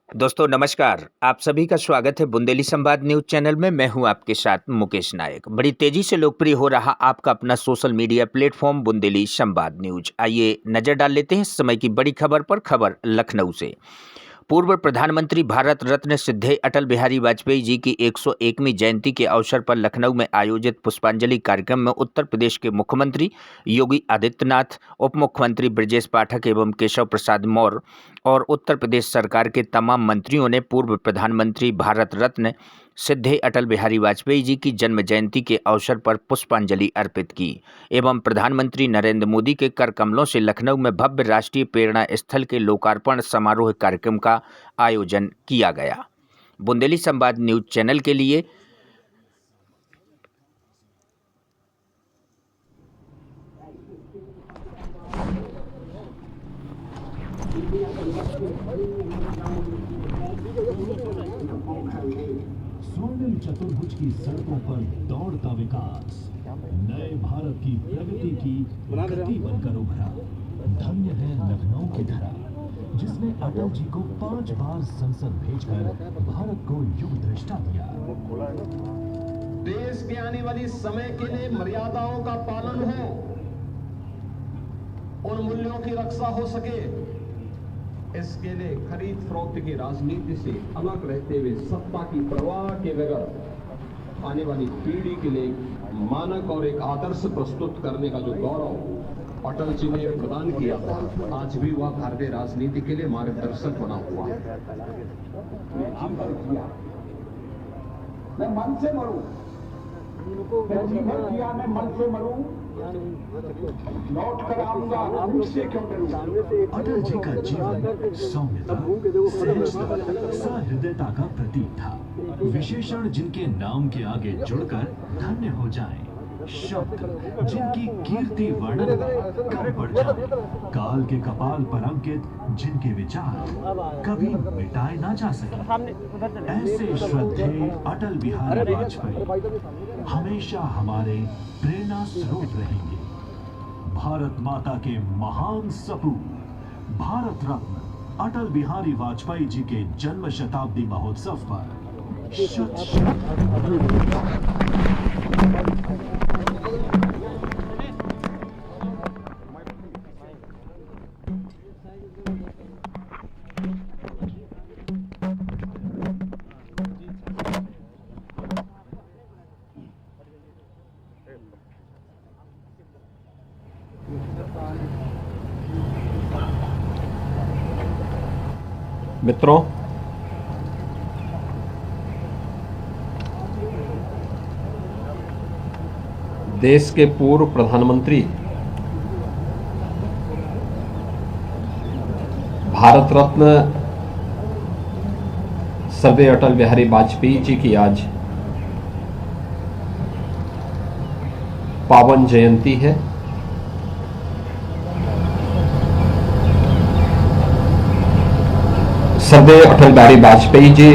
दोस्तों नमस्कार। आप सभी का स्वागत है बुंदेली संवाद न्यूज चैनल में। मैं हूं आपके साथ मुकेश नायक। बड़ी तेजी से लोकप्रिय हो रहा आपका अपना सोशल मीडिया प्लेटफॉर्म बुंदेली संवाद न्यूज। आइए नजर डाल लेते हैं इस समय की बड़ी खबर पर। खबर लखनऊ से। पूर्व प्रधानमंत्री भारत रत्न सिद्धे अटल बिहारी वाजपेयी जी की 101वीं जयंती के अवसर पर लखनऊ में आयोजित पुष्पांजलि कार्यक्रम में उत्तर प्रदेश के मुख्यमंत्री योगी आदित्यनाथ, उप मुख्यमंत्री ब्रजेश पाठक एवं केशव प्रसाद मौर्य और उत्तर प्रदेश सरकार के तमाम मंत्रियों ने पूर्व प्रधानमंत्री भारत रत्न सिद्धे अटल बिहारी वाजपेयी जी की जन्म जयंती के अवसर पर पुष्पांजलि अर्पित की एवं प्रधानमंत्री नरेंद्र मोदी के कर कमलों से लखनऊ में भव्य राष्ट्रीय प्रेरणा स्थल के लोकार्पण समारोह कार्यक्रम का आयोजन किया गया। बुंदेली संवाद न्यूज चैनल के लिए स्वर्णिम चतुर्भुज की सड़कों पर दौड़ता विकास नए भारत की प्रगति की गति बनकर उभरा। धन्य है लखनऊ की धरा जिसने अटल जी को 5 बार संसद भेजकर भारत को युग दृष्टा दिया। देश के आने वाली समय के लिए मर्यादाओं का पालन हो, उन मूल्यों की रक्षा हो सके, इसके लिए खरीद फरोख्त की राजनीति से अलग रहते हुए सत्ता की परवाह के बगैर आने वाली पीढ़ी के लिए मानक और एक आदर्श प्रस्तुत करने का जो गौरव अटल जी ने प्रदान किया, आज भी वह भारतीय राजनीति के लिए मार्गदर्शक बना हुआ है। मैं मन से मरूं, मैं जीवन किया, मैं मन से मरूं, लौट कर आऊंगा, मुझसे क्यों डरूं। अटल जी का जीवन सौम्यता, सहजता, सहृदयता का प्रतीक था। विशेषण जिनके नाम के आगे जुड़कर धन्य हो जाएं, शब्द जिनकी कीर्ति वर्णन में कम पड़ जाए, काल के कपाल पर अंकित जिनके विचार कभी मिटाए ना जा सके, ऐसे श्रद्धेय अटल बिहारी वाजपेयी हमेशा हमारे प्रेरणा स्रोत रहेंगे। भारत माता के महान सपूत भारत रत्न अटल बिहारी वाजपेयी जी के जन्म शताब्दी महोत्सव पर शत मित्रों, देश के पूर्व प्रधानमंत्री भारत रत्न स्वर्गीय अटल बिहारी वाजपेयी जी की आज पावन जयंती है। स्वर्गीय अटल बिहारी वाजपेयी जी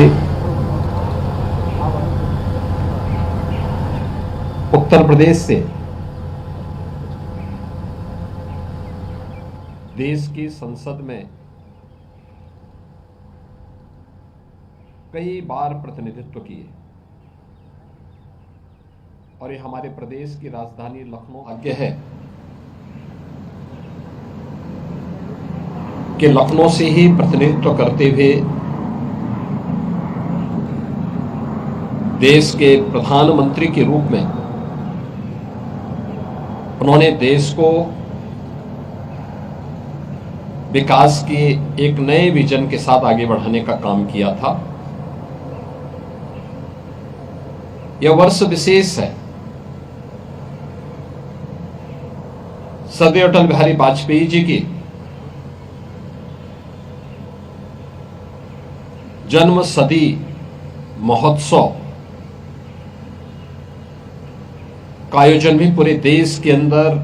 उत्तर प्रदेश से देश की संसद में कई बार प्रतिनिधित्व किए और ये हमारे प्रदेश की राजधानी लखनऊ भाग्य है कि लखनऊ से ही प्रतिनिधित्व करते हुए देश के प्रधानमंत्री के रूप में उन्होंने देश को विकास के एक नए विजन के साथ आगे बढ़ाने का काम किया था। यह वर्ष विशेष है। स्वर्गीय अटल बिहारी वाजपेयी जी की जन्म सदी महोत्सव का आयोजन भी पूरे देश के अंदर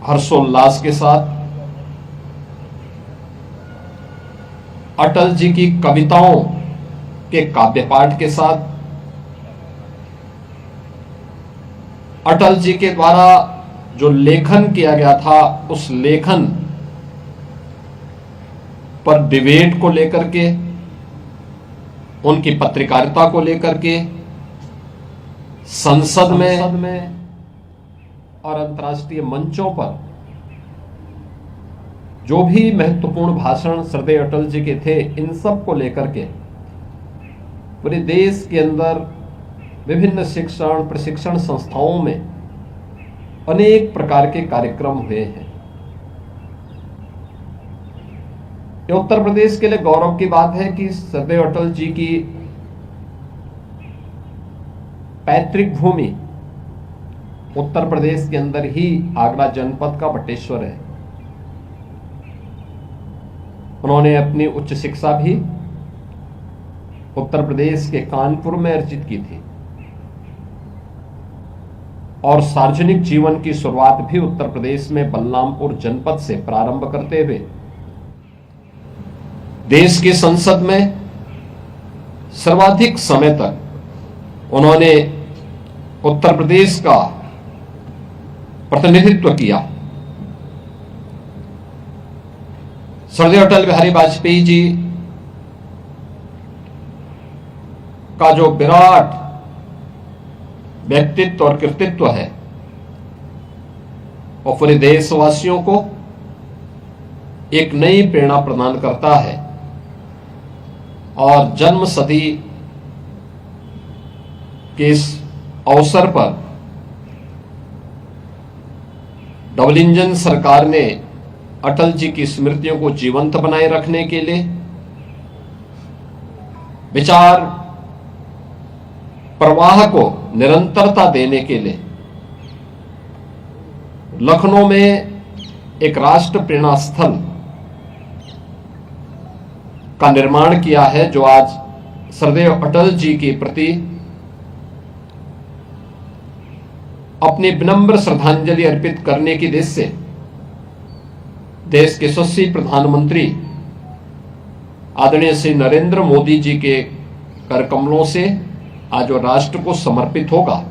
हर्षोल्लास के साथ अटल जी की कविताओं के काव्य पाठ के साथ अटल जी के द्वारा जो लेखन किया गया था उस लेखन पर डिबेट को लेकर के, उनकी पत्रकारिता को लेकर के संसद में और अंतर्राष्ट्रीय मंचों पर जो भी महत्वपूर्ण भाषण श्रद्धेय अटल जी के थे, इन सब को लेकर के पूरे देश के अंदर विभिन्न शिक्षण प्रशिक्षण संस्थाओं में अनेक प्रकार के कार्यक्रम हुए हैं। ये उत्तर प्रदेश के लिए गौरव की बात है कि श्रद्धेय अटल जी की पैतृक भूमि उत्तर प्रदेश के अंदर ही आगरा जनपद का बटेश्वर है। उन्होंने अपनी उच्च शिक्षा भी उत्तर प्रदेश के कानपुर में अर्जित की थी और सार्वजनिक जीवन की शुरुआत भी उत्तर प्रदेश में बलरामपुर जनपद से प्रारंभ करते हुए देश की संसद में सर्वाधिक समय तक उन्होंने उत्तर प्रदेश का प्रतिनिधित्व किया। श्रद्धेय अटल बिहारी वाजपेयी जी का जो विराट व्यक्तित्व और कृतित्व है वो पूरे देशवासियों को एक नई प्रेरणा प्रदान करता है और जन्म सदी के इस अवसर पर डबल इंजन सरकार ने अटल जी की स्मृतियों को जीवंत बनाए रखने के लिए विचार प्रवाह को निरंतरता देने के लिए लखनऊ में एक राष्ट्र प्रेरणा स्थल का निर्माण किया है, जो आज श्रद्धेय अटल जी के प्रति अपनी विनम्र श्रद्धांजलि अर्पित करने की उद्देश्य से देश के यशस्वी प्रधानमंत्री आदरणीय श्री नरेंद्र मोदी जी के कर कमलों से आज वो राष्ट्र को समर्पित होगा,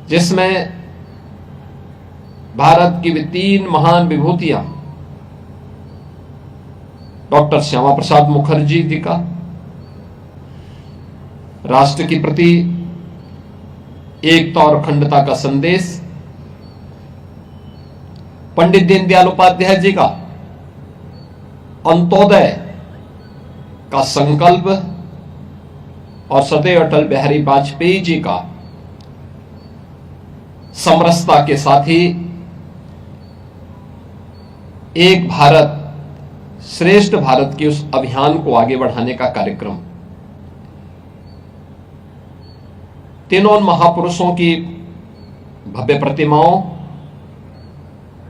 जिसमें भारत की भी 3 महान विभूतियां डॉक्टर श्यामा प्रसाद मुखर्जी जी का राष्ट्र के प्रति एकता और अखंडता का संदेश, पंडित दीनदयाल उपाध्याय जी का अंत्योदय का संकल्प और श्रद्धेय अटल बिहारी वाजपेयी जी का समरसता के साथ ही एक भारत श्रेष्ठ भारत के उस अभियान को आगे बढ़ाने का कार्यक्रम। तीनों महापुरुषों की भव्य प्रतिमाओं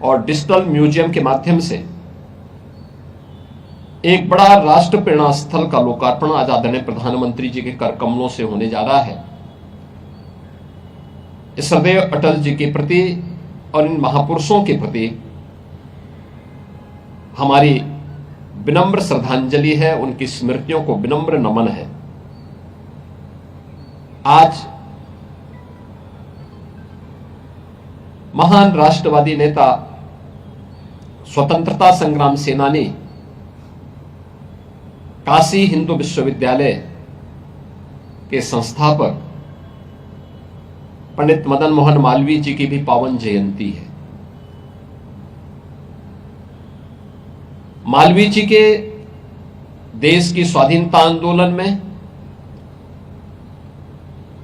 और डिजिटल म्यूजियम के माध्यम से एक बड़ा राष्ट्र प्रेरणा स्थल का लोकार्पण आज आदरणीय प्रधानमंत्री जी के कर कमलों से होने जा रहा है। इस श्रद्धेय अटल जी के प्रति और इन महापुरुषों के प्रति हमारी विनम्र श्रद्धांजलि है, उनकी स्मृतियों को विनम्र नमन है। आज महान राष्ट्रवादी नेता, स्वतंत्रता संग्राम सेनानी, काशी हिंदू विश्वविद्यालय के संस्थापक पंडित मदन मोहन मालवीय जी की भी पावन जयंती है। मालवीय जी के देश की स्वाधीनता आंदोलन में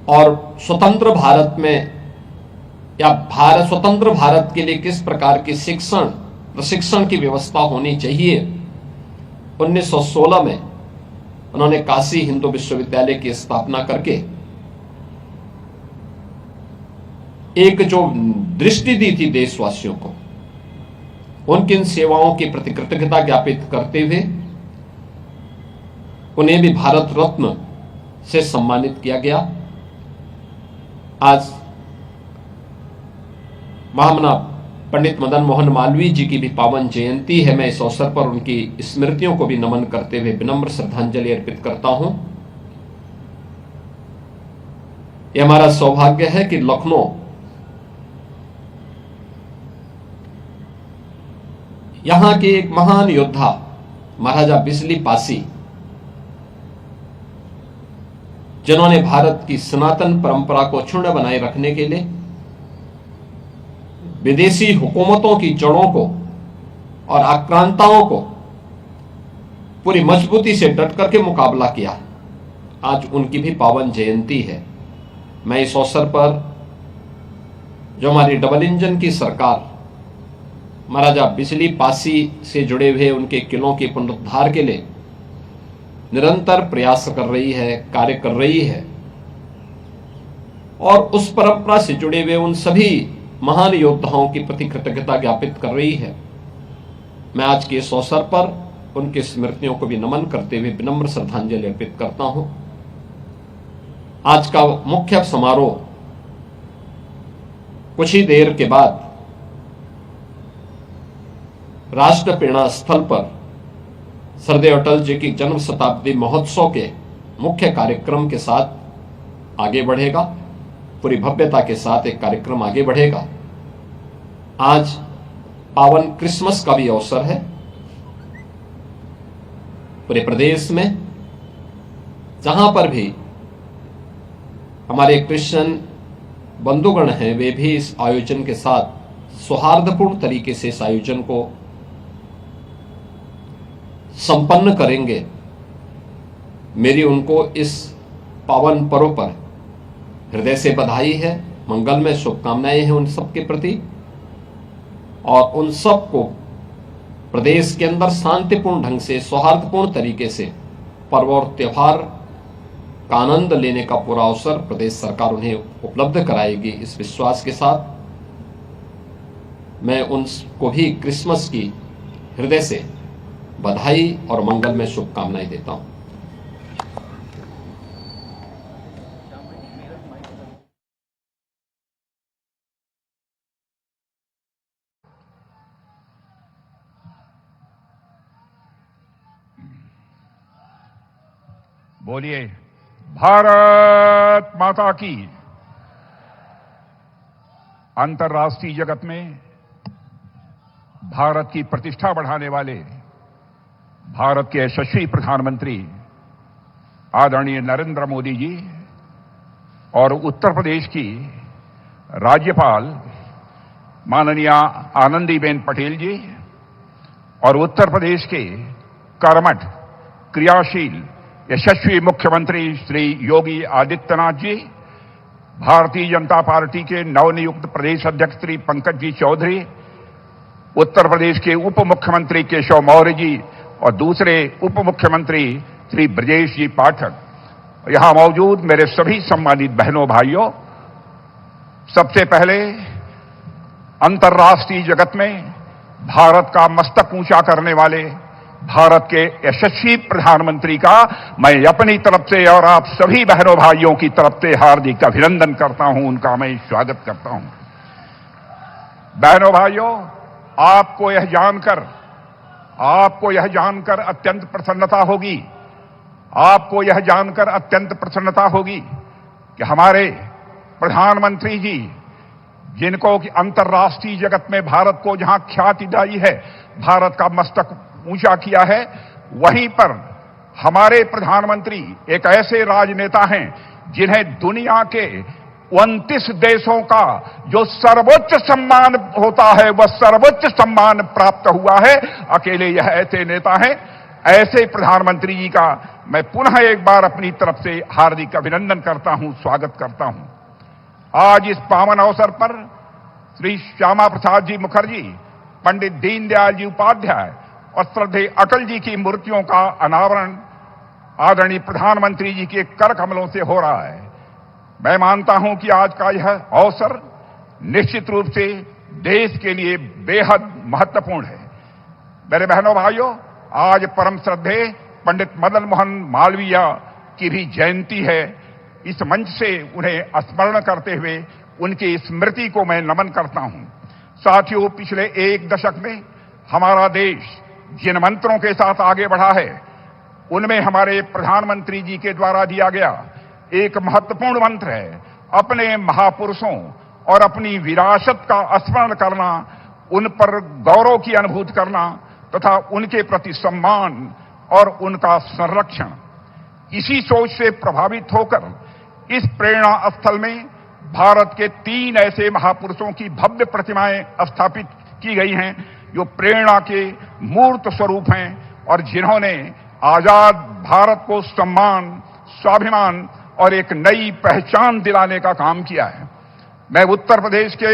और स्वतंत्र भारत में या स्वतंत्र भारत के लिए किस प्रकार की शिक्षण प्रशिक्षण की व्यवस्था होनी चाहिए, 1916 में उन्होंने काशी हिंदू विश्वविद्यालय की स्थापना करके एक जो दृष्टि दी थी देशवासियों को, उनकी इन सेवाओं की प्रति कृतज्ञता ज्ञापित करते हुए उन्हें भी भारत रत्न से सम्मानित किया गया। आज महामना पंडित मदन मोहन मालवीय जी की भी पावन जयंती है। मैं इस अवसर पर उनकी स्मृतियों को भी नमन करते हुए विनम्र श्रद्धांजलि अर्पित करता हूं। यह हमारा सौभाग्य है कि लखनऊ यहां के एक महान योद्धा महाराजा बिजली पासी, जिन्होंने भारत की सनातन परंपरा को क्षुण्ण बनाए रखने के लिए विदेशी हुकूमतों की जड़ों को और आक्रांताओं को पूरी मजबूती से डट करके मुकाबला किया। आज उनकी भी पावन जयंती है। मैं इस अवसर पर जो हमारी डबल इंजन की सरकार महाराजा बिजली पासी से जुड़े हुए उनके किलों के पुनरुद्धार के लिए निरंतर प्रयास कर रही है, कार्य कर रही है, और उस परंपरा से जुड़े हुए उन सभी महान योद्धाओं की प्रति कृतज्ञता ज्ञापित कर रही है। मैं आज के इस अवसर पर उनकी स्मृतियों को भी नमन करते हुए विनम्र श्रद्धांजलि अर्पित करता हूं। आज का मुख्य समारोह कुछ ही देर के बाद राष्ट्र प्रेरणा स्थल पर सरदेव अटल जी की जन्म शताब्दी महोत्सव के मुख्य कार्यक्रम के साथ आगे बढ़ेगा। पूरी भव्यता के साथ एक कार्यक्रम आगे बढ़ेगा। आज पावन क्रिसमस का भी अवसर है। पूरे प्रदेश में जहां पर भी हमारे क्रिश्चियन बंधुगण हैं, वे भी इस आयोजन के साथ सौहार्दपूर्ण तरीके से इस आयोजन को संपन्न करेंगे। मेरी उनको इस पावन पर्व पर हृदय से बधाई है, मंगलमय शुभकामनाएं हैं उन सबके प्रति, और उन सबको प्रदेश के अंदर शांतिपूर्ण ढंग से सौहार्दपूर्ण तरीके से पर्व और त्योहार का आनंद लेने का पूरा अवसर प्रदेश सरकार उन्हें उपलब्ध कराएगी। इस विश्वास के साथ मैं उनको भी क्रिसमस की हृदय से बधाई और मंगलमय शुभकामनाएं देता हूं। बोलिए भारत माता की। अंतर्राष्ट्रीय जगत में भारत की प्रतिष्ठा बढ़ाने वाले भारत के यशस्वी प्रधानमंत्री आदरणीय नरेंद्र मोदी जी और उत्तर प्रदेश की राज्यपाल माननीय आनंदीबेन पटेल जी और उत्तर प्रदेश के कर्मठ क्रियाशील यशस्वी मुख्यमंत्री श्री योगी आदित्यनाथ जी, भारतीय जनता पार्टी के नवनियुक्त प्रदेश अध्यक्ष श्री पंकज जी चौधरी, उत्तर प्रदेश के उप मुख्यमंत्री केशव मौर्य जी और दूसरे उप मुख्यमंत्री श्री ब्रजेश जी पाठक, यहां मौजूद मेरे सभी सम्मानित बहनों भाइयों, सबसे पहले अंतर्राष्ट्रीय जगत में भारत का मस्तक ऊंचा करने वाले भारत के यशस्वी प्रधानमंत्री का मैं अपनी तरफ से और आप सभी बहनों भाइयों की तरफ से हार्दिक अभिनंदन करता हूं, उनका मैं स्वागत करता हूं। बहनों भाइयों, आपको यह जानकर अत्यंत प्रसन्नता होगी कि हमारे प्रधानमंत्री जी, जिनको कि अंतर्राष्ट्रीय जगत में भारत को जहां ख्याति दिलाई है, भारत का मस्तक ऊंचा किया है, वहीं पर हमारे प्रधानमंत्री एक ऐसे राजनेता हैं जिन्हें दुनिया के 29 देशों का जो सर्वोच्च सम्मान होता है वह सर्वोच्च सम्मान प्राप्त हुआ है। अकेले यह ऐसे नेता हैं। ऐसे प्रधानमंत्री जी का मैं पुनः एक बार अपनी तरफ से हार्दिक अभिनंदन करता हूं, स्वागत करता हूं। आज इस पावन अवसर पर श्री श्यामा प्रसाद जी मुखर्जी, पंडित दीनदयाल जी उपाध्याय और श्रद्धेय अटल जी की मूर्तियों का अनावरण आदरणीय प्रधानमंत्री जी के कर कमलों से हो रहा है। मैं मानता हूं कि आज का यह अवसर निश्चित रूप से देश के लिए बेहद महत्वपूर्ण है। मेरे बहनों भाइयों, आज परम श्रद्धेय पंडित मदन मोहन मालवीय की भी जयंती है। इस मंच से उन्हें स्मरण करते हुए उनकी स्मृति को मैं नमन करता हूं। साथियों, पिछले एक दशक में हमारा देश जिन मंत्रों के साथ आगे बढ़ा है, उनमें हमारे प्रधानमंत्री जी के द्वारा दिया गया एक महत्वपूर्ण मंत्र है, अपने महापुरुषों और अपनी विरासत का स्मरण करना, उन पर गौरव की अनुभूति करना, तथा उनके प्रति सम्मान और उनका संरक्षण। इसी सोच से प्रभावित होकर इस प्रेरणा स्थल में भारत के 3 ऐसे महापुरुषों की भव्य प्रतिमाएं स्थापित की गई हैं जो प्रेरणा के मूर्त स्वरूप हैं और जिन्होंने आजाद भारत को सम्मान, स्वाभिमान और एक नई पहचान दिलाने का काम किया है। मैं उत्तर प्रदेश के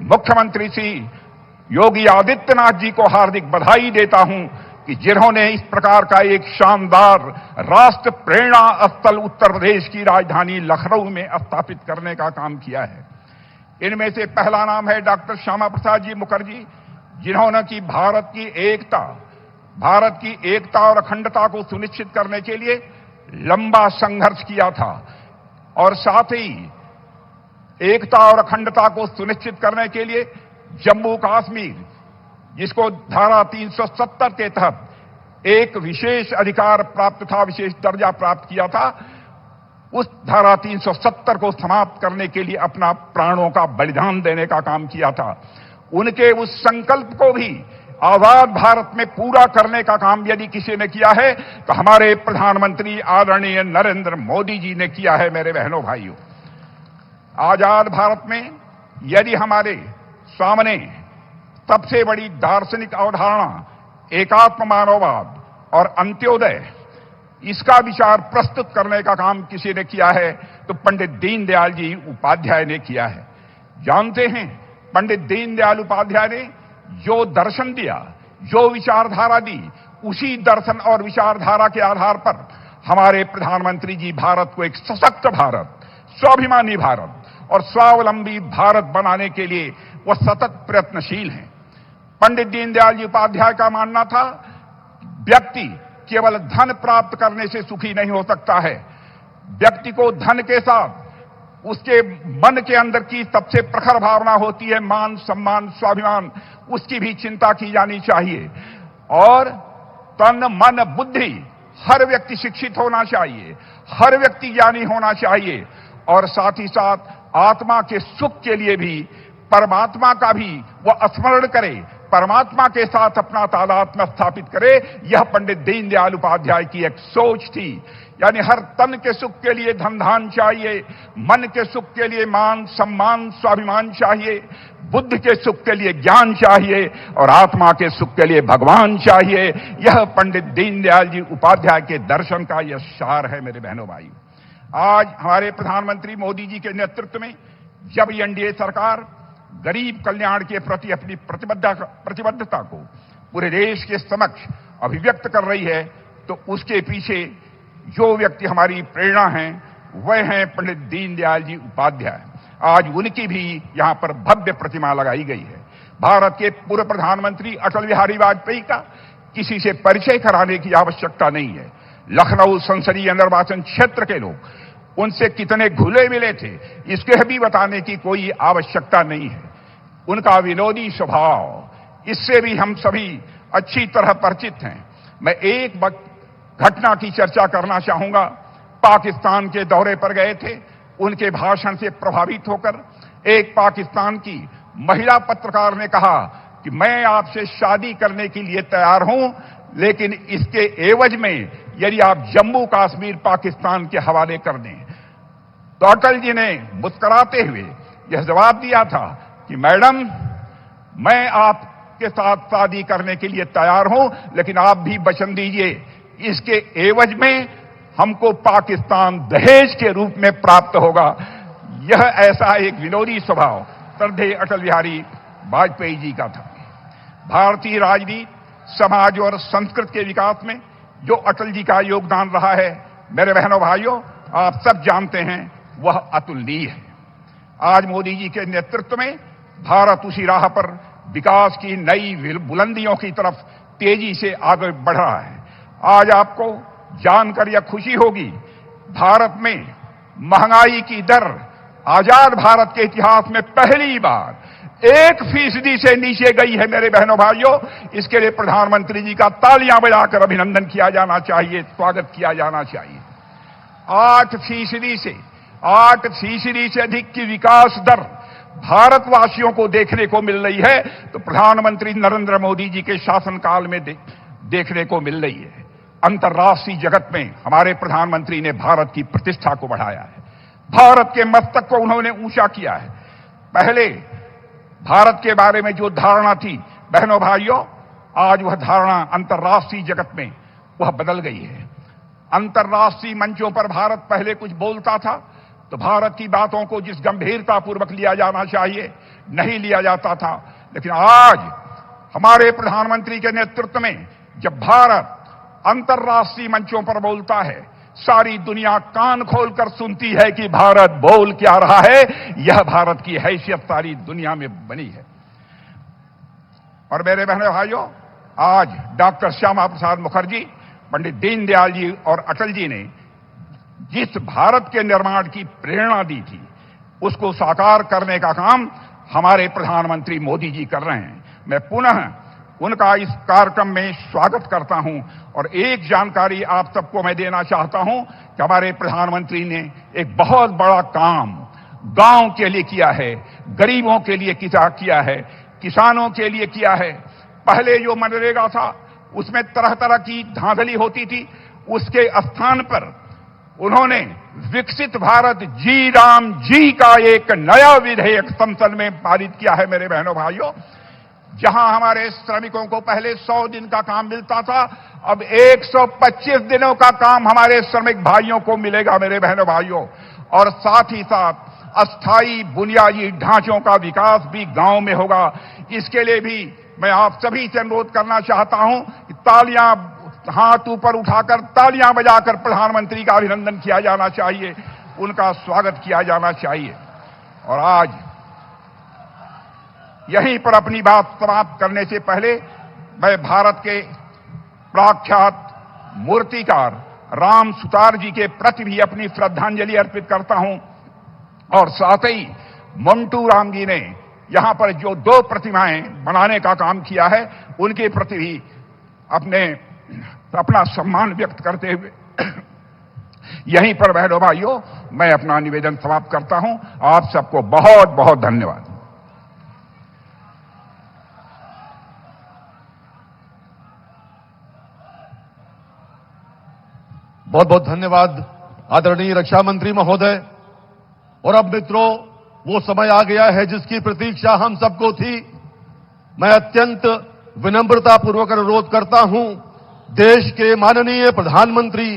मुख्यमंत्री श्री योगी आदित्यनाथ जी को हार्दिक बधाई देता हूं कि जिन्होंने इस प्रकार का एक शानदार राष्ट्र प्रेरणा स्थल उत्तर प्रदेश की राजधानी लखनऊ में स्थापित करने का काम किया है। इनमें से पहला नाम है डॉक्टर श्यामा प्रसाद जी मुखर्जी, जिन्होंने की भारत की एकता और अखंडता को सुनिश्चित करने के लिए लंबा संघर्ष किया था और साथ ही एकता और अखंडता को सुनिश्चित करने के लिए जम्मू कश्मीर, जिसको धारा 370 के तहत एक विशेष अधिकार प्राप्त था, विशेष दर्जा प्राप्त किया था, उस धारा 370 को समाप्त करने के लिए अपना प्राणों का बलिदान देने का काम किया था। उनके उस संकल्प को भी आजाद भारत में पूरा करने का काम यदि किसी ने किया है तो हमारे प्रधानमंत्री आदरणीय नरेंद्र मोदी जी ने किया है। मेरे बहनों भाइयों, आजाद भारत में यदि हमारे सामने सबसे बड़ी दार्शनिक अवधारणा एकात्म मानववाद और अंत्योदय, इसका विचार प्रस्तुत करने का काम किसी ने किया है तो पंडित दीनदयाल जी उपाध्याय ने किया है। जानते हैं, पंडित दीनदयाल उपाध्याय ने जो दर्शन दिया, जो विचारधारा दी, उसी दर्शन और विचारधारा के आधार पर हमारे प्रधानमंत्री जी भारत को एक सशक्त भारत, स्वाभिमानी भारत और स्वावलंबी भारत बनाने के लिए वह सतत प्रयत्नशील हैं। पंडित दीनदयाल जी उपाध्याय का मानना था, व्यक्ति केवल धन प्राप्त करने से सुखी नहीं हो सकता है। व्यक्ति को धन के साथ उसके मन के अंदर की सबसे प्रखर भावना होती है मान, सम्मान, स्वाभिमान, उसकी भी चिंता की जानी चाहिए। और तन, मन, बुद्धि, हर व्यक्ति शिक्षित होना चाहिए, हर व्यक्ति ज्ञानी होना चाहिए और साथ ही साथ आत्मा के सुख के लिए भी परमात्मा का भी वह स्मरण करे, परमात्मा के साथ अपना तादात्म्य स्थापित करे। यह पंडित दीनदयाल उपाध्याय की एक सोच थी। यानी हर तन के सुख के लिए धन धान चाहिए, मन के सुख के लिए मान, सम्मान, स्वाभिमान चाहिए, बुद्ध के सुख के लिए ज्ञान चाहिए और आत्मा के सुख के लिए भगवान चाहिए। यह पंडित दीनदयाल जी उपाध्याय के दर्शन का यह सार है। मेरे बहनों भाई, आज हमारे प्रधानमंत्री मोदी जी के नेतृत्व में जब एनडीए सरकार गरीब कल्याण के प्रति अपनी प्रतिबद्धता को पूरे देश के समक्ष अभिव्यक्त कर रही है तो उसके पीछे जो व्यक्ति हमारी प्रेरणा हैं वह हैं पंडित दीनदयाल जी उपाध्याय। आज उनकी भी यहां पर भव्य प्रतिमा लगाई गई है। भारत के पूर्व प्रधानमंत्री अटल बिहारी वाजपेयी का किसी से परिचय कराने की आवश्यकता नहीं है। लखनऊ संसदीय निर्वाचन क्षेत्र के लोग उनसे कितने घुले मिले थे, इसके भी बताने की कोई आवश्यकता नहीं है। उनका विनोदी स्वभाव, इससे भी हम सभी अच्छी तरह परिचित हैं। मैं एक घटना की चर्चा करना चाहूंगा। पाकिस्तान के दौरे पर गए थे, उनके भाषण से प्रभावित होकर एक पाकिस्तान की महिला पत्रकार ने कहा कि मैं आपसे शादी करने के लिए तैयार हूं, लेकिन इसके एवज में यदि आप जम्मू कश्मीर पाकिस्तान के हवाले कर दें। तो अटल जी ने मुस्कुराते हुए यह जवाब दिया था कि मैडम, मैं आपके साथ शादी करने के लिए तैयार हूं, लेकिन आप भी वचन दीजिए, इसके एवज में हमको पाकिस्तान दहेज के रूप में प्राप्त होगा। यह ऐसा एक विनोदी स्वभाव श्रद्धेय अटल बिहारी वाजपेयी जी का था। भारतीय राजनीति, समाज और संस्कृति के विकास में जो अटल जी का योगदान रहा है, मेरे बहनों भाइयों, आप सब जानते हैं, वह अतुलनीय है। आज मोदी जी के नेतृत्व में भारत उसी राह पर विकास की नई बुलंदियों की तरफ तेजी से आगे बढ़ रहा है। आज आपको जानकर यह खुशी होगी, भारत में महंगाई की दर आजाद भारत के इतिहास में पहली बार 1% से नीचे गई है। मेरे बहनों भाइयों, इसके लिए प्रधानमंत्री जी का तालियां बजाकर अभिनंदन किया जाना चाहिए, स्वागत किया जाना चाहिए। 8% से अधिक की विकास दर भारतवासियों को देखने को मिल रही है तो प्रधानमंत्री नरेंद्र मोदी जी के शासनकाल में देखने को मिल रही है। अंतर्राष्ट्रीय जगत में हमारे प्रधानमंत्री ने भारत की प्रतिष्ठा को बढ़ाया है, भारत के मस्तक को उन्होंने ऊंचा किया है। पहले भारत के बारे में जो धारणा थी बहनों भाइयों, आज वह धारणा अंतर्राष्ट्रीय जगत में वह बदल गई है। अंतर्राष्ट्रीय मंचों पर भारत पहले कुछ बोलता था तो भारत की बातों को जिस गंभीरता पूर्वक लिया जाना चाहिए नहीं लिया जाता था, लेकिन आज हमारे प्रधानमंत्री के नेतृत्व में जब भारत अंतर्राष्ट्रीय मंचों पर बोलता है, सारी दुनिया कान खोलकर सुनती है कि भारत बोल क्या रहा है। यह भारत की हैसियत सारी दुनिया में बनी है। और मेरे बहनों भाइयों, आज डॉक्टर श्यामा प्रसाद मुखर्जी, पंडित दीनदयाल जी और अटल जी ने जिस भारत के निर्माण की प्रेरणा दी थी उसको साकार करने का काम हमारे प्रधानमंत्री मोदी जी कर रहे हैं। मैं पुनः उनका इस कार्यक्रम में स्वागत करता हूं और एक जानकारी आप सबको मैं देना चाहता हूं कि हमारे प्रधानमंत्री ने एक बहुत बड़ा काम गांव के लिए किया है, गरीबों के लिए किया है, किसानों के लिए किया है। पहले जो मनरेगा था उसमें तरह तरह की धांधली होती थी, उसके स्थान पर उन्होंने विकसित भारत जी राम जी का एक नया विधेयक संसद में पारित किया है। मेरे बहनों भाइयों, जहां हमारे श्रमिकों को पहले 100 दिन का काम मिलता था, अब 125 दिनों का काम हमारे श्रमिक भाइयों को मिलेगा मेरे बहनों भाइयों। और साथ ही साथ अस्थायी बुनियादी ढांचों का विकास भी गांव में होगा। इसके लिए भी मैं आप सभी से अनुरोध करना चाहता हूं कि तालियां, हाथ ऊपर उठाकर तालियां बजाकर प्रधानमंत्री का अभिनंदन किया जाना चाहिए, उनका स्वागत किया जाना चाहिए। और आज यहीं पर अपनी बात समाप्त करने से पहले मैं भारत के प्रख्यात मूर्तिकार राम सुतार जी के प्रति भी अपनी श्रद्धांजलि अर्पित करता हूं। और साथ ही मंटू राम जी ने यहां पर जो 2 प्रतिमाएं बनाने का काम किया है उनके प्रति भी अपना सम्मान व्यक्त करते हुए यहीं पर बहनों भाइयों मैं अपना निवेदन समाप्त करता हूं। आप सबको बहुत बहुत धन्यवाद। बहुत बहुत धन्यवाद आदरणीय रक्षा मंत्री महोदय। और अब मित्रों, वो समय आ गया है जिसकी प्रतीक्षा हम सबको थी। मैं अत्यंत विनम्रता पूर्वक अनुरोध करता हूं देश के माननीय प्रधानमंत्री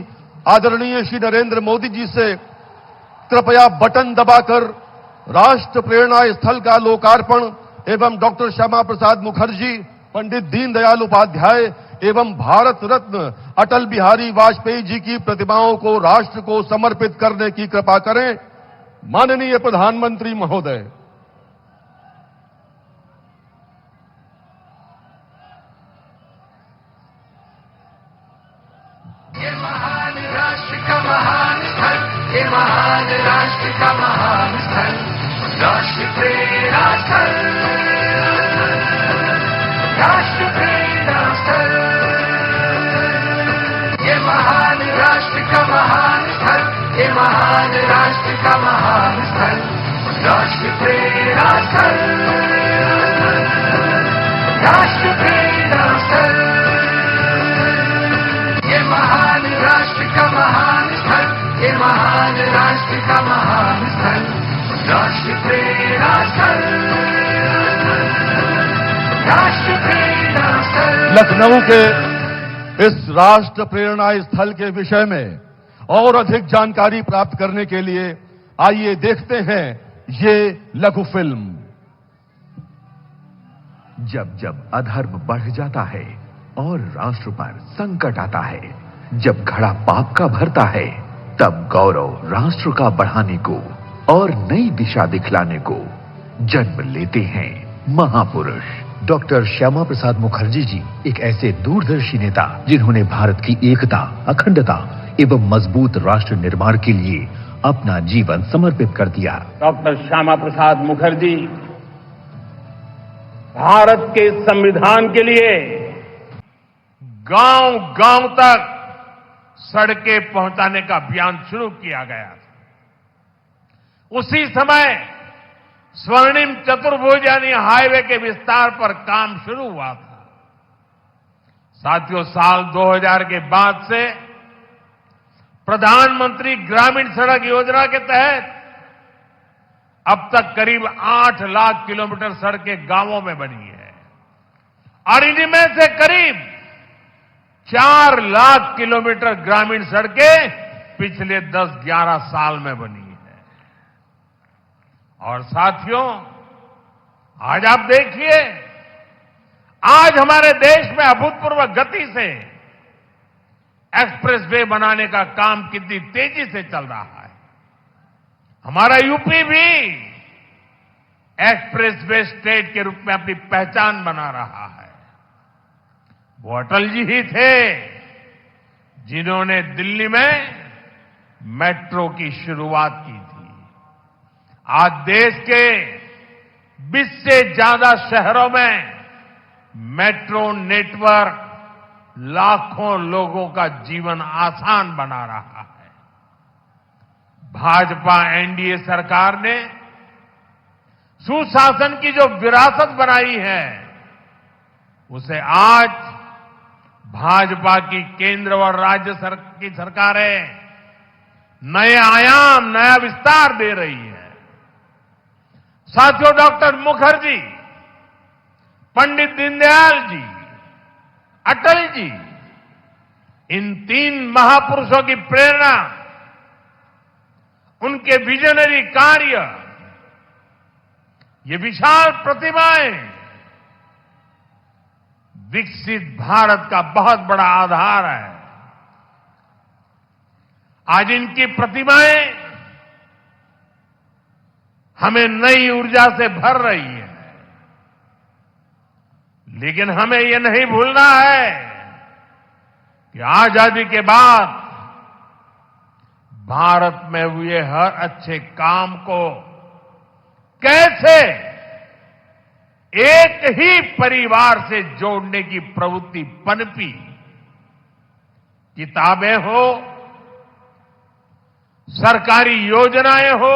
आदरणीय श्री नरेंद्र मोदी जी से कृपया बटन दबाकर राष्ट्र प्रेरणा स्थल का लोकार्पण एवं डॉक्टर श्यामा प्रसाद मुखर्जी, पंडित दीनदयाल उपाध्याय एवं भारत रत्न अटल बिहारी वाजपेयी जी की प्रतिमाओं को राष्ट्र को समर्पित करने की कृपा करें। माननीय प्रधानमंत्री महोदय। ये महान राष्ट्र का महान स्थल, ये महान राष्ट्र का महान स्थल, राष्ट्र प्रेरणा स्थल, राष्ट्र प्रेरणा स्थल। ये महान राष्ट्र का महान स्थल, ये महान राष्ट्र का महान स्थल, राष्ट्र प्रेरणा स्थल, राष्ट्र प्रेरणा स्थल। ये महान राष्ट्र का महान स्थल, ये महान राष्ट्र का महान स्थल, राष्ट्र प्रेरणा स्थल, राष्ट्र प्रेरणा स्थल। लखनऊ के इस राष्ट्र प्रेरणा स्थल के विषय में और अधिक जानकारी प्राप्त करने के लिए आइए देखते हैं ये लघु फिल्म। जब जब अधर्म बढ़ जाता है और राष्ट्र पर संकट आता है, जब घड़ा पाप का भरता है, तब गौरव राष्ट्र का बढ़ाने को और नई दिशा दिखलाने को जन्म लेते हैं महापुरुष डॉक्टर श्यामा प्रसाद मुखर्जी जी एक ऐसे दूरदर्शी नेता जिन्होंने भारत की एकता, अखंडता एवं मजबूत राष्ट्र निर्माण के लिए अपना जीवन समर्पित कर दिया। डॉक्टर श्यामा प्रसाद मुखर्जी भारत के संविधान के लिए गांव-गांव तक सड़कें पहुंचाने का अभियान शुरू किया गया था। उसी समय स्वर्णिम चतुर्भुज यानी हाईवे के विस्तार पर काम शुरू हुआ था। साथियों, साल 2000 के बाद से प्रधानमंत्री ग्रामीण सड़क योजना के तहत अब तक करीब 8 लाख किलोमीटर सड़कें गांवों में बनी है और इनमें से करीब 4 लाख किलोमीटर ग्रामीण सड़कें पिछले 10-11 साल में बनी है। और साथियों, आज आप देखिए, आज हमारे देश में अभूतपूर्व गति से एक्सप्रेसवे बनाने का काम कितनी तेजी से चल रहा है। हमारा यूपी भी एक्सप्रेसवे स्टेट के रूप में अपनी पहचान बना रहा है। वो अटल जी ही थे जिन्होंने दिल्ली में मेट्रो की शुरुआत की थी। आज देश के 20 से ज्यादा शहरों में मेट्रो नेटवर्क लाखों लोगों का जीवन आसान बना रहा है। भाजपा एनडीए सरकार ने सुशासन की जो विरासत बनाई है, उसे आज भाजपा की केंद्र और राज्य की सरकारें नए आयाम, नया विस्तार दे रही है। साथियों, डॉक्टर मुखर्जी, पंडित दीनदयाल जी, अटल जी, इन 3 महापुरुषों की प्रेरणा, उनके विजनरी कार्य, ये विशाल प्रतिभाएं विकसित भारत का बहुत बड़ा आधार है। आज इनकी प्रतिभाएं हमें नई ऊर्जा से भर रही है। लेकिन हमें यह नहीं भूलना है कि आजादी के बाद भारत में हुए हर अच्छे काम को कैसे एक ही परिवार से जोड़ने की प्रवृत्ति पनपी। किताबें हो, सरकारी योजनाएं हो,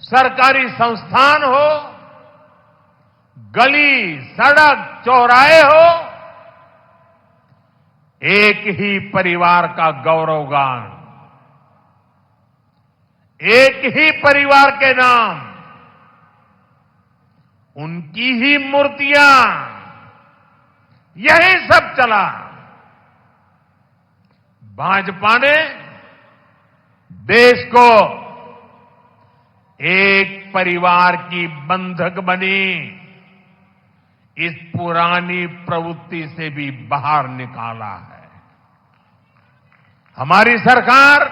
सरकारी संस्थान हो, गली, सड़क, चौराहे हो, एक ही परिवार का गौरवगान, एक ही परिवार के नाम, उनकी ही मूर्तियां, यही सब चला। भाजपा ने देश को एक परिवार की बंधक बनी इस पुरानी प्रवृत्ति से भी बाहर निकाला है। हमारी सरकार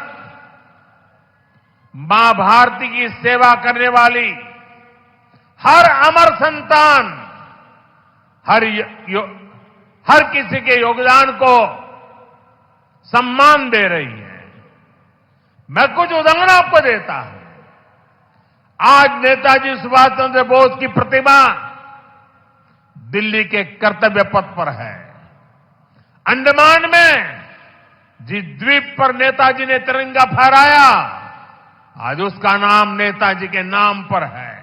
मां भारती की सेवा करने वाली हर अमर संतान, हर किसी के योगदान को सम्मान दे रही है। मैं कुछ उदाहरण आपको देता हूं। आज नेताजी सुभाष चंद्र बोस की प्रतिमा दिल्ली के कर्तव्य पथ पर है। अंडमान में जिस द्वीप पर नेताजी ने तिरंगा फहराया, आज उसका नाम नेताजी के नाम पर है।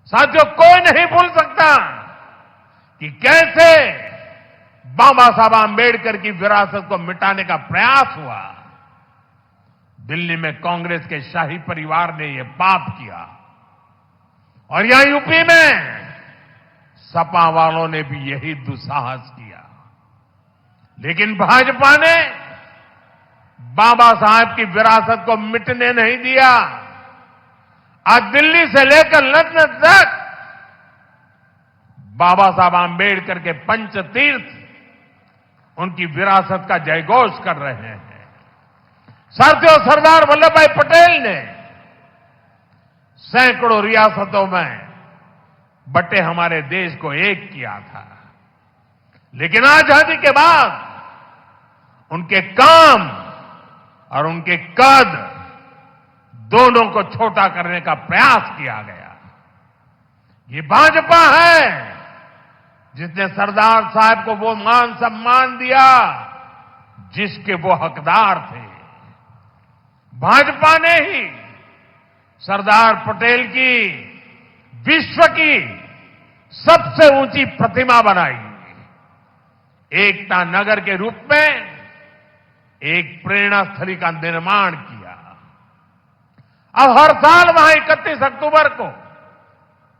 साथियों, कोई नहीं भूल सकता कि कैसे बाबा साहब आंबेडकर की विरासत को मिटाने का प्रयास हुआ। दिल्ली में कांग्रेस के शाही परिवार ने यह पाप किया और यहां यूपी में सपा वालों ने भी यही दुस्साहस किया। लेकिन भाजपा ने बाबा साहब की विरासत को मिटने नहीं दिया। आज दिल्ली से लेकर लंदन तक बाबा साहब आंबेडकर के पंचतीर्थ उनकी विरासत का जयघोष कर रहे हैं। साथियों, सरदार वल्लभ भाई पटेल ने सैकड़ों रियासतों में बटे हमारे देश को एक किया था। लेकिन आजादी के बाद उनके काम और उनके कद दोनों को छोटा करने का प्रयास किया गया। ये भाजपा है जिसने सरदार साहब को वो मान सम्मान दिया जिसके वो हकदार थे। भाजपा ने ही सरदार पटेल की विश्व की सबसे ऊंची प्रतिमा बनाई, एकता नगर के रूप में एक प्रेरणा स्थली का निर्माण किया। अब हर साल वहां 31 अक्टूबर को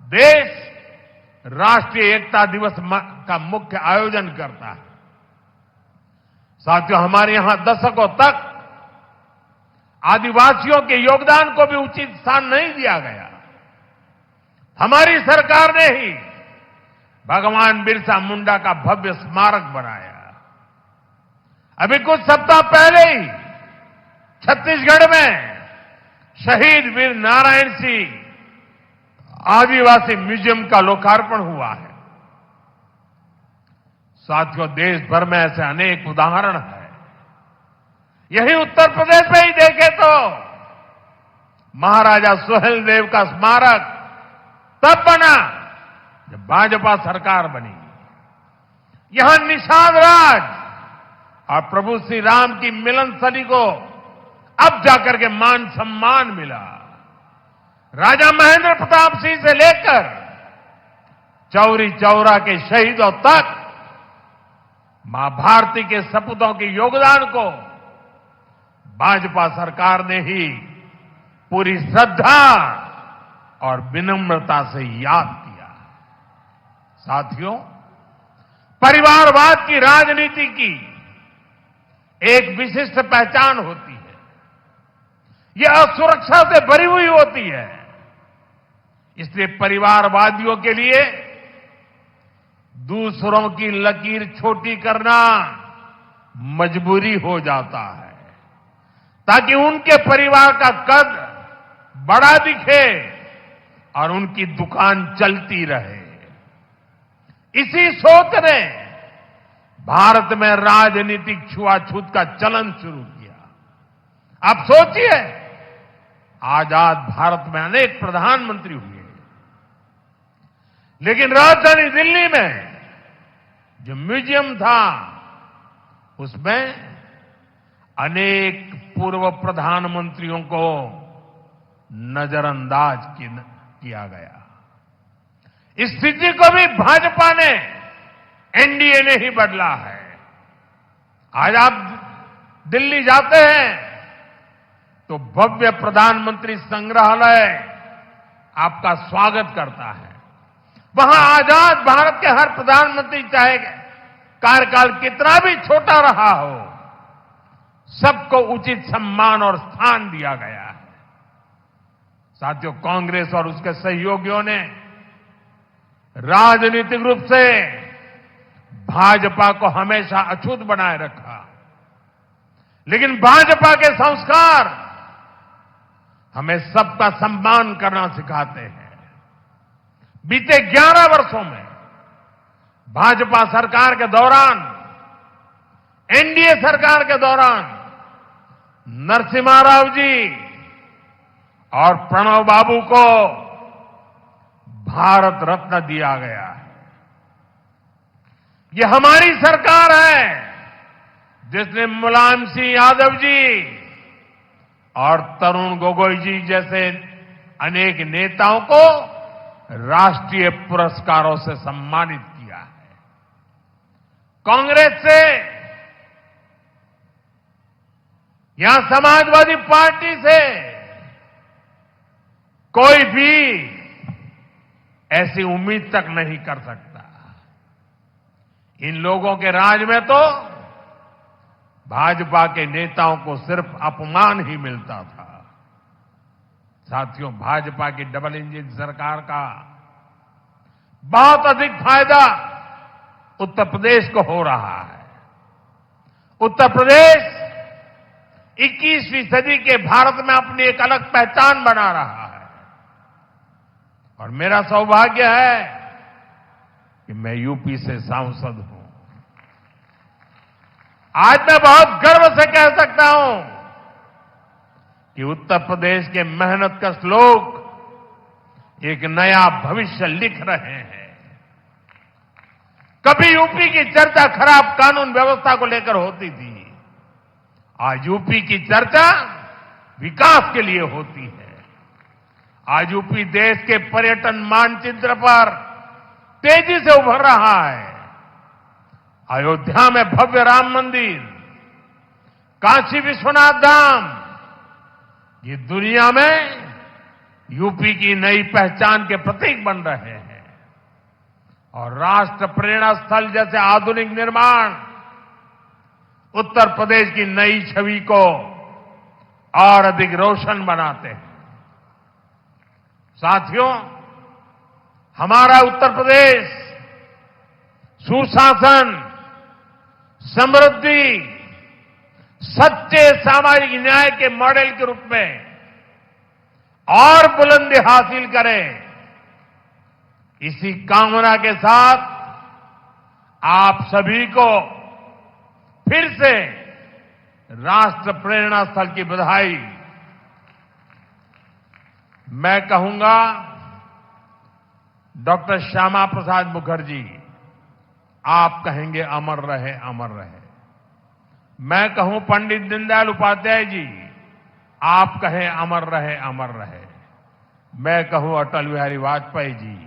देश राष्ट्रीय एकता दिवस का मुख्य आयोजन करता है। साथियों, हमारे यहां दशकों तक आदिवासियों के योगदान को भी उचित स्थान नहीं दिया गया। हमारी सरकार ने ही भगवान बिरसा मुंडा का भव्य स्मारक बनाया। अभी कुछ सप्ताह पहले ही छत्तीसगढ़ में शहीद वीर नारायण सिंह आदिवासी म्यूजियम का लोकार्पण हुआ है। साथियों, देश भर में ऐसे अनेक उदाहरण हैं। यही उत्तर प्रदेश में ही देखें तो महाराजा सुहेलदेव का स्मारक तब बना जब भाजपा सरकार बनी। यहां निषाद राज और प्रभु श्री राम की मिलन स्थली को अब जाकर के मान सम्मान मिला। राजा महेंद्र प्रताप सिंह से लेकर चौरी चौरा के शहीदों तक मां भारती के सपूतों के योगदान को भाजपा सरकार ने ही पूरी श्रद्धा और विनम्रता से याद किया। साथियों, परिवारवाद की राजनीति की एक विशिष्ट पहचान होती है। यह असुरक्षा से भरी हुई होती है। इसलिए परिवारवादियों के लिए दूसरों की लकीर छोटी करना मजबूरी हो जाता है, ताकि उनके परिवार का कद बड़ा दिखे और उनकी दुकान चलती रहे। इसी सोच ने भारत में राजनीतिक छुआछूत का चलन शुरू किया। आप सोचिए, आजाद भारत में अनेक प्रधानमंत्री हुए, लेकिन राजधानी दिल्ली में जो म्यूजियम था उसमें अनेक पूर्व प्रधानमंत्रियों को नजरअंदाज किया गया। इस स्थिति को भी भाजपा ने, एनडीए ने ही बदला है। आज आप दिल्ली जाते हैं तो भव्य प्रधानमंत्री संग्रहालय आपका स्वागत करता है। वहां आजाद भारत के हर प्रधानमंत्री, चाहे कार्यकाल कितना भी छोटा रहा हो, सबको उचित सम्मान और स्थान दिया गया है। साथियों, कांग्रेस और उसके सहयोगियों ने राजनीतिक रूप से भाजपा को हमेशा अछूत बनाए रखा, लेकिन भाजपा के संस्कार हमें सबका सम्मान करना सिखाते हैं। बीते 11 वर्षों में भाजपा सरकार के दौरान, एनडीए सरकार के दौरान नरसिम्हा राव जी और प्रणव बाबू को भारत रत्न दिया गया है। ये हमारी सरकार है जिसने मुलायम सिंह यादव जी और तरुण गोगोई जी जैसे अनेक नेताओं को राष्ट्रीय पुरस्कारों से सम्मानित किया है। कांग्रेस से या समाजवादी पार्टी से कोई भी ऐसी उम्मीद तक नहीं कर सकता। इन लोगों के राज में तो भाजपा के नेताओं को सिर्फ अपमान ही मिलता था। साथियों, भाजपा की डबल इंजन सरकार का बहुत अधिक फायदा उत्तर प्रदेश को हो रहा है। उत्तर प्रदेश 21वीं सदी के भारत में अपनी एक अलग पहचान बना रहा है और मेरा सौभाग्य है कि मैं यूपी से सांसद हूं। आज मैं बहुत गर्व से कह सकता हूं कि उत्तर प्रदेश के मेहनतकश लोग एक नया भविष्य लिख रहे हैं। कभी यूपी की चर्चा खराब कानून व्यवस्था को लेकर होती थी, आज यूपी की चर्चा विकास के लिए होती है। आज यूपी देश के पर्यटन मानचित्र पर तेजी से उभर रहा है। अयोध्या में भव्य राम मंदिर, काशी विश्वनाथ धाम, ये दुनिया में यूपी की नई पहचान के प्रतीक बन रहे हैं। और राष्ट्र प्रेरणा स्थल जैसे आधुनिक निर्माण उत्तर प्रदेश की नई छवि को और अधिक रोशन बनाते हैं। साथियों, हमारा उत्तर प्रदेश सुशासन, समृद्धि, सच्चे सामाजिक न्याय के मॉडल के रूप में और बुलंदी हासिल करे, इसी कामना के साथ आप सभी को फिर से राष्ट्र प्रेरणा स्थल की बधाई। मैं कहूंगा, डॉक्टर श्यामा प्रसाद मुखर्जी, आप कहेंगे अमर रहे, अमर रहे। मैं कहूं पंडित दीनदयाल उपाध्याय जी, आप कहें अमर रहे, अमर रहे। मैं कहूं अटल बिहारी वाजपेयी जी,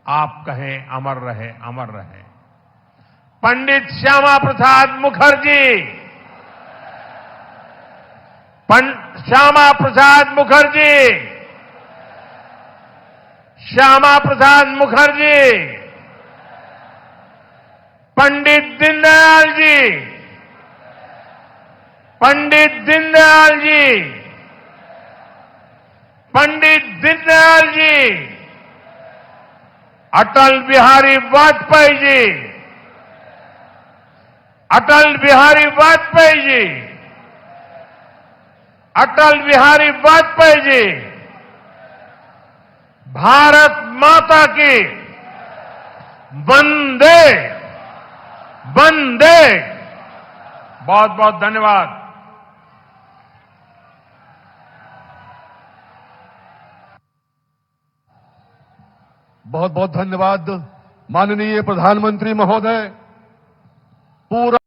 आप कहें अमर रहे, अमर रहे। पंडित श्यामा प्रसाद मुखर्जी, श्यामा प्रसाद मुखर्जी, श्यामा प्रसाद मुखर्जी, पंडित दीनदयाल जी, पंडित दीनदयाल जी, पंडित दीनदयाल जी, अटल बिहारी वाजपेयी जी, अटल बिहारी वाजपेयी जी, अटल बिहारी वाजपेयी जी। भारत माता की वंदे वंदे। बहुत बहुत धन्यवाद। बहुत बहुत धन्यवाद माननीय प्रधानमंत्री महोदय। पूरा